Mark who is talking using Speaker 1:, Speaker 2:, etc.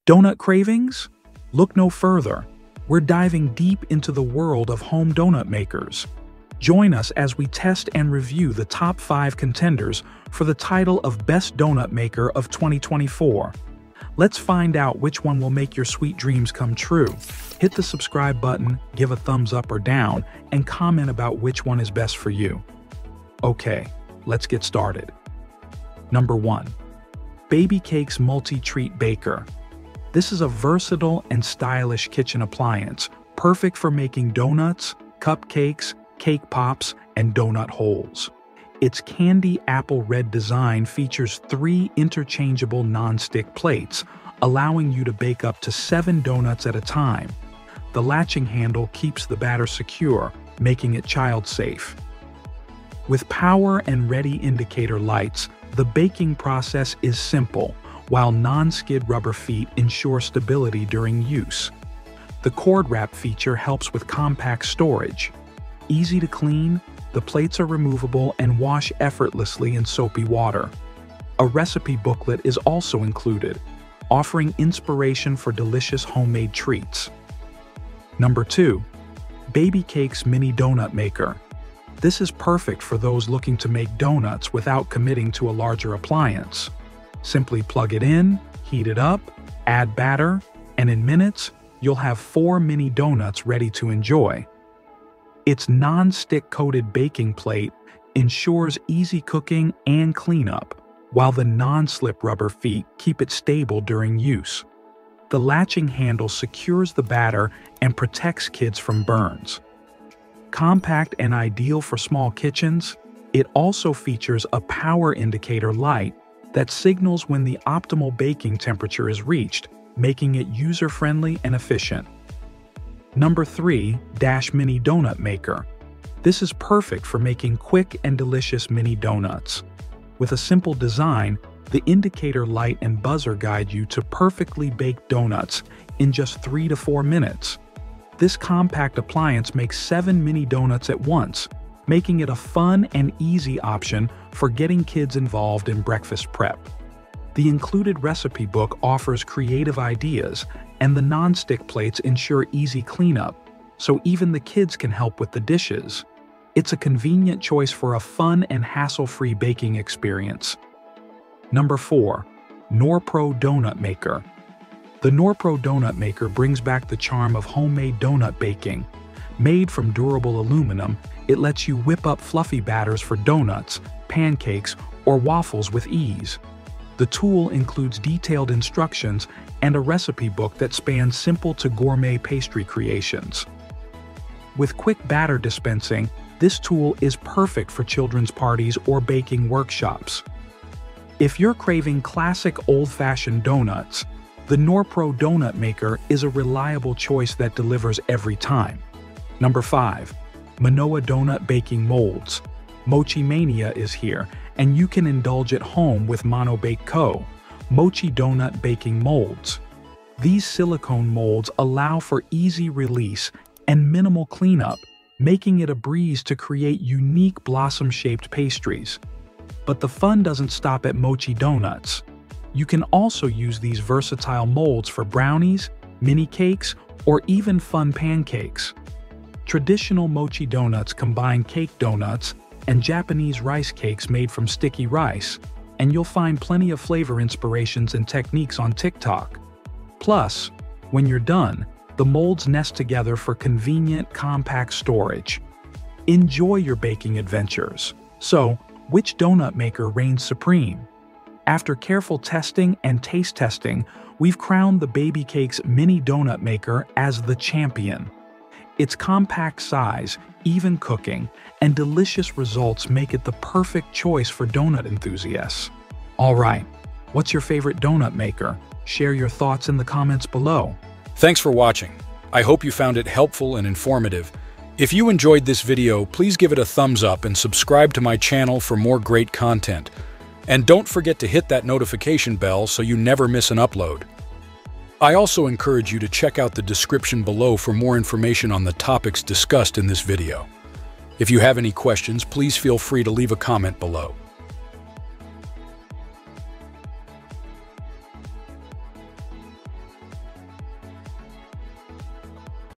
Speaker 1: Donut cravings? Look no further. We're diving deep into the world of home donut makers. Join us as we test and review the top 5 contenders for the title of Best Donut Maker of 2024. Let's find out which one will make your sweet dreams come true. Hit the subscribe button, give a thumbs up or down, and comment about which one is best for you. Okay, let's get started. Number 1. Babycakes Multi-Treat Baker. This is a versatile and stylish kitchen appliance, perfect for making donuts, cupcakes, cake pops, and donut holes. Its candy apple red design features 3 interchangeable non-stick plates, allowing you to bake up to 7 donuts at a time. The latching handle keeps the batter secure, making it child-safe. With power and ready indicator lights, the baking process is simple, while non-skid rubber feet ensure stability during use. The cord wrap feature helps with compact storage. Easy to clean, the plates are removable and wash effortlessly in soapy water. A recipe booklet is also included, offering inspiration for delicious homemade treats. Number 2. Babycakes Mini Donut Maker. This is perfect for those looking to make donuts without committing to a larger appliance. Simply plug it in, heat it up, add batter, and in minutes, you'll have 4 mini donuts ready to enjoy. Its non-stick coated baking plate ensures easy cooking and cleanup, while the non-slip rubber feet keep it stable during use. The latching handle secures the batter and protects kids from burns. Compact and ideal for small kitchens, it also features a power indicator light that signals when the optimal baking temperature is reached, making it user-friendly and efficient. Number 3. Mini Donut Maker. This is perfect for making quick and delicious mini donuts. With a simple design, the indicator light and buzzer guide you to perfectly baked donuts in just 3 to 4 minutes. This compact appliance makes 7 mini donuts at once, making it a fun and easy option for getting kids involved in breakfast prep. The included recipe book offers creative ideas, and the non-stick plates ensure easy cleanup, so even the kids can help with the dishes. It's a convenient choice for a fun and hassle-free baking experience. Number 4. Norpro Donut Maker. The Norpro Donut Maker brings back the charm of homemade donut baking. Made from durable aluminum, it lets you whip up fluffy batters for donuts, pancakes, or waffles with ease. The tool includes detailed instructions and a recipe book that spans simple to gourmet pastry creations. With quick batter dispensing, this tool is perfect for children's parties or baking workshops. If you're craving classic old-fashioned donuts, the Norpro Donut Maker is a reliable choice that delivers every time. Number 5. Manoa Donut Baking Molds. Mochi Mania is here, and you can indulge at home with Manoa Bake Co. Mochi Donut Baking Molds. These silicone molds allow for easy release and minimal cleanup, making it a breeze to create unique blossom-shaped pastries. But the fun doesn't stop at mochi donuts. You can also use these versatile molds for brownies, mini cakes, or even fun pancakes. Traditional mochi donuts combine cake donuts and Japanese rice cakes made from sticky rice, and you'll find plenty of flavor inspirations and techniques on TikTok. Plus, when you're done, the molds nest together for convenient, compact storage. Enjoy your baking adventures. So, which donut maker reigns supreme? After careful testing and taste testing, we've crowned the Babycakes Mini Donut Maker as the champion. Its compact size, even cooking, and delicious results make it the perfect choice for donut enthusiasts. Alright, what's your favorite donut maker? Share your thoughts in the comments below.
Speaker 2: Thanks for watching. I hope you found it helpful and informative. If you enjoyed this video, please give it a thumbs up and subscribe to my channel for more great content. And don't forget to hit that notification bell so you never miss an upload. I also encourage you to check out the description below for more information on the topics discussed in this video. If you have any questions, please feel free to leave a comment below.